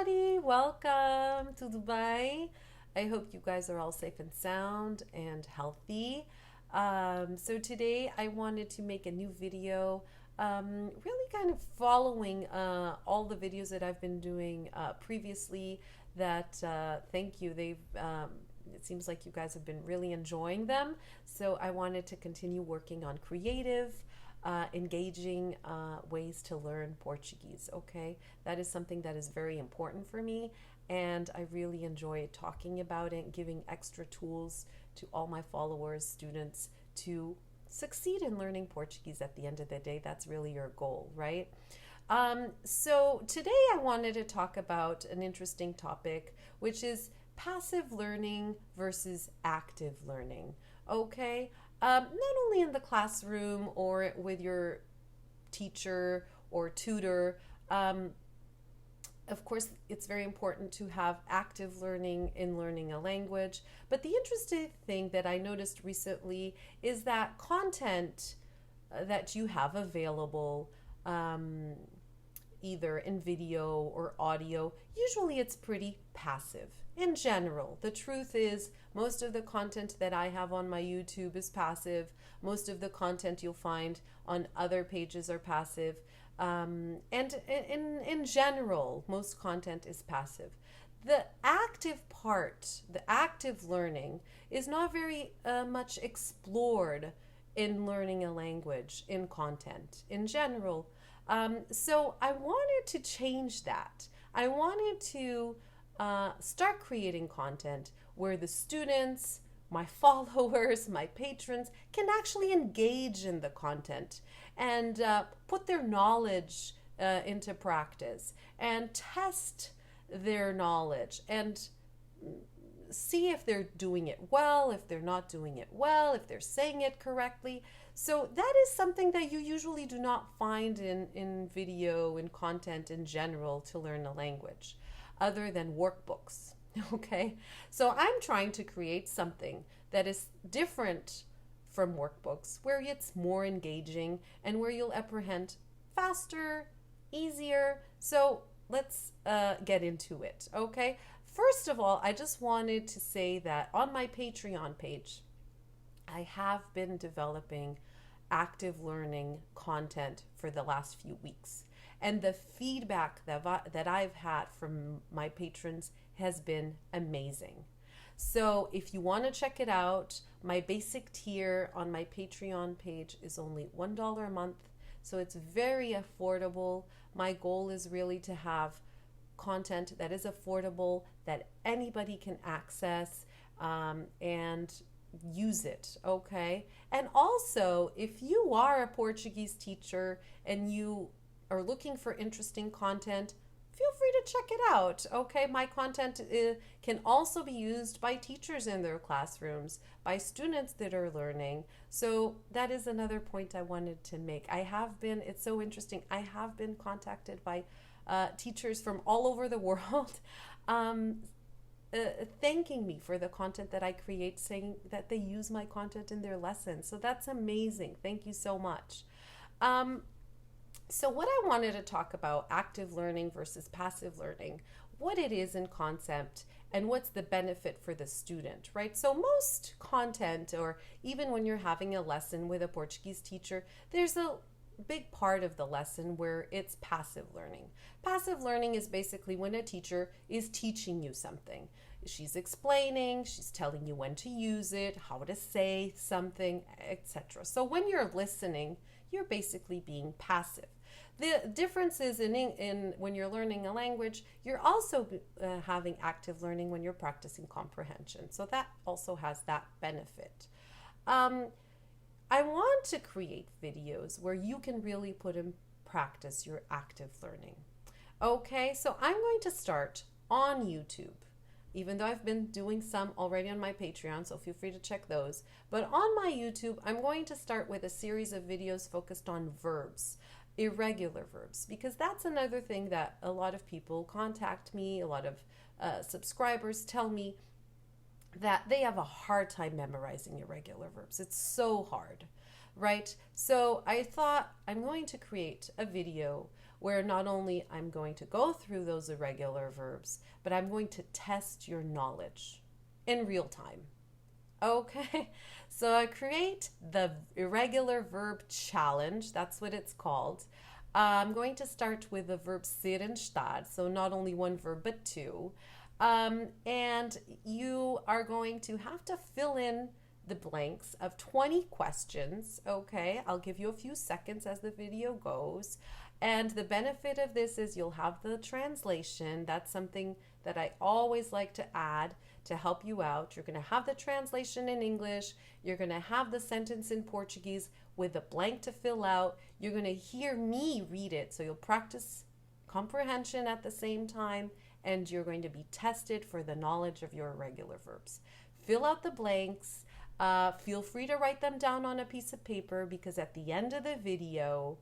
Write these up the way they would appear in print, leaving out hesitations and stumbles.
everybody, welcome, tudo bem? I hope you guys are all safe and sound and healthy. So today I wanted to make a new video, really kind of following all the videos that I've been doing previously that, thank you, it seems like you guys have been really enjoying them. So I wanted to continue working on creative, engaging ways to learn Portuguese. Okay, that is something that is very important for me, and I really enjoy talking about it, giving extra tools to all my followers, students, to succeed in learning Portuguese at the end of the day. That's really your goal, right? So today I wanted to talk about an interesting topic, which is passive learning versus active learning. Okay, not only in the classroom or with your teacher or tutor. Of course, it's very important to have active learning in learning a language. But the interesting thing that I noticed recently is that content that you have available, either in video or audio, usually it's pretty passive. In general, the truth is most of the content that I have on my YouTube is passive. Most of the content you'll find on other pages are passive. And in general, most content is passive. The active part, the active learning, is not very much explored in learning a language, in content, in general. So I wanted to change that. I wanted to start creating content where the students, my followers, my patrons can actually engage in the content and put their knowledge into practice and test their knowledge and see if they're doing it well, if they're not doing it well, if they're saying it correctly. So that is something that you usually do not find in video and content in general to learn a language, other than workbooks. Okay, so I'm trying to create something that is different from workbooks, where it's more engaging and where you'll apprehend faster, easier. So let's get into it. Okay, first of all, I just wanted to say that on my Patreon page, I have been developing active learning content for the last few weeks. And the feedback that I've had from my patrons has been amazing. So if you want to check it out, my basic tier on my Patreon page is only $1 a month. So it's very affordable. My goal is really to have content that is affordable, that anybody can access and use it, okay? And also, if you are a Portuguese teacher and you are looking for interesting content, feel free to check it out, okay? My content can also be used by teachers in their classrooms, by students that are learning. So that is another point I wanted to make. It's so interesting, I have been contacted by teachers from all over the world thanking me for the content that I create, saying that they use my content in their lessons. So that's amazing. Thank you so much. So what I wanted to talk about, active learning versus passive learning, what it is in concept and what's the benefit for the student, right? So most content, or even when you're having a lesson with a Portuguese teacher, there's a big part of the lesson where it's passive learning. Passive learning is basically when a teacher is teaching you something. She's explaining, she's telling you when to use it, how to say something, etc. So when you're listening, you're basically being passive. The difference is in when you're learning a language, you're also having active learning when you're practicing comprehension. So that also has that benefit. I want to create videos where you can really put in practice your active learning. Okay, so I'm going to start on YouTube, even though I've been doing some already on my Patreon, so feel free to check those. But on my YouTube, I'm going to start with a series of videos focused on verbs, irregular verbs, because that's another thing that a lot of people contact me, a lot of subscribers tell me that they have a hard time memorizing irregular verbs. It's so hard, right? So I thought I'm going to create a video where not only I'm going to go through those irregular verbs, but I'm going to test your knowledge in real time. Okay, so I create the irregular verb challenge. That's what it's called. I'm going to start with the verb ser and estar, so not only one verb but two. And you are going to have to fill in the blanks of 20 questions. Okay, I'll give you a few seconds as the video goes. And the benefit of this is you'll have the translation. That's something that I always like to add to help you out. You're going to have the translation in English. You're going to have the sentence in Portuguese with a blank to fill out. You're going to hear me read it. So you'll practice comprehension at the same time, and you're going to be tested for the knowledge of your irregular verbs. Fill out the blanks. Feel free to write them down on a piece of paper, because at the end of the video,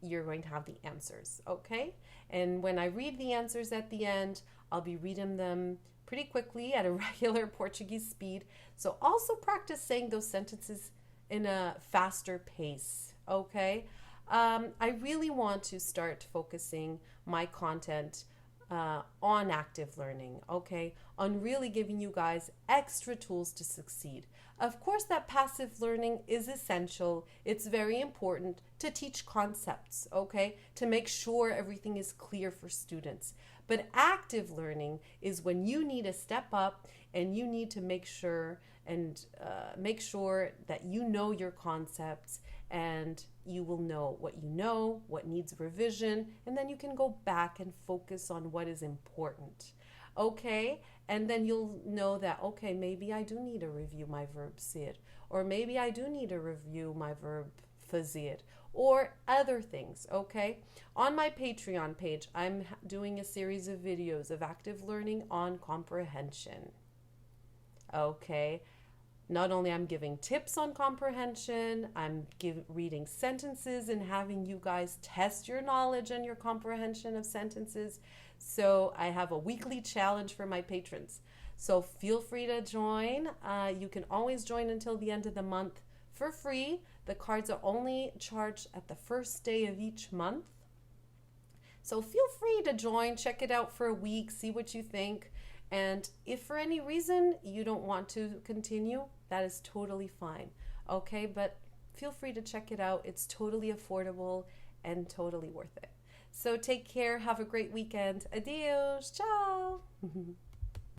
you're going to have the answers, okay? And when I read the answers at the end, I'll be reading them pretty quickly at a regular Portuguese speed. So also practice saying those sentences in a faster pace, okay? I really want to start focusing my content on active learning, okay? On really giving you guys extra tools to succeed. Of course, that passive learning is essential. It's very important to teach concepts, okay? To make sure everything is clear for students. But active learning is when you need to step up and you need to make sure that you know your concepts, and you will know, what needs revision, and then you can go back and focus on what is important. Okay? And then you'll know that, okay, maybe I do need to review my verb ser, or maybe I do need to review my verb fazer, or other things, okay? On my Patreon page, I'm doing a series of videos of active learning on comprehension. Okay? Not only I'm giving tips on comprehension, I'm reading sentences and having you guys test your knowledge and your comprehension of sentences. So I have a weekly challenge for my patrons. So feel free to join. You can always join until the end of the month for free. The cards are only charged at the first day of each month. So feel free to join, check it out for a week, see what you think. And if for any reason you don't want to continue, that is totally fine. Okay, but feel free to check it out. It's totally affordable and totally worth it. So take care. Have a great weekend. Adios. Ciao.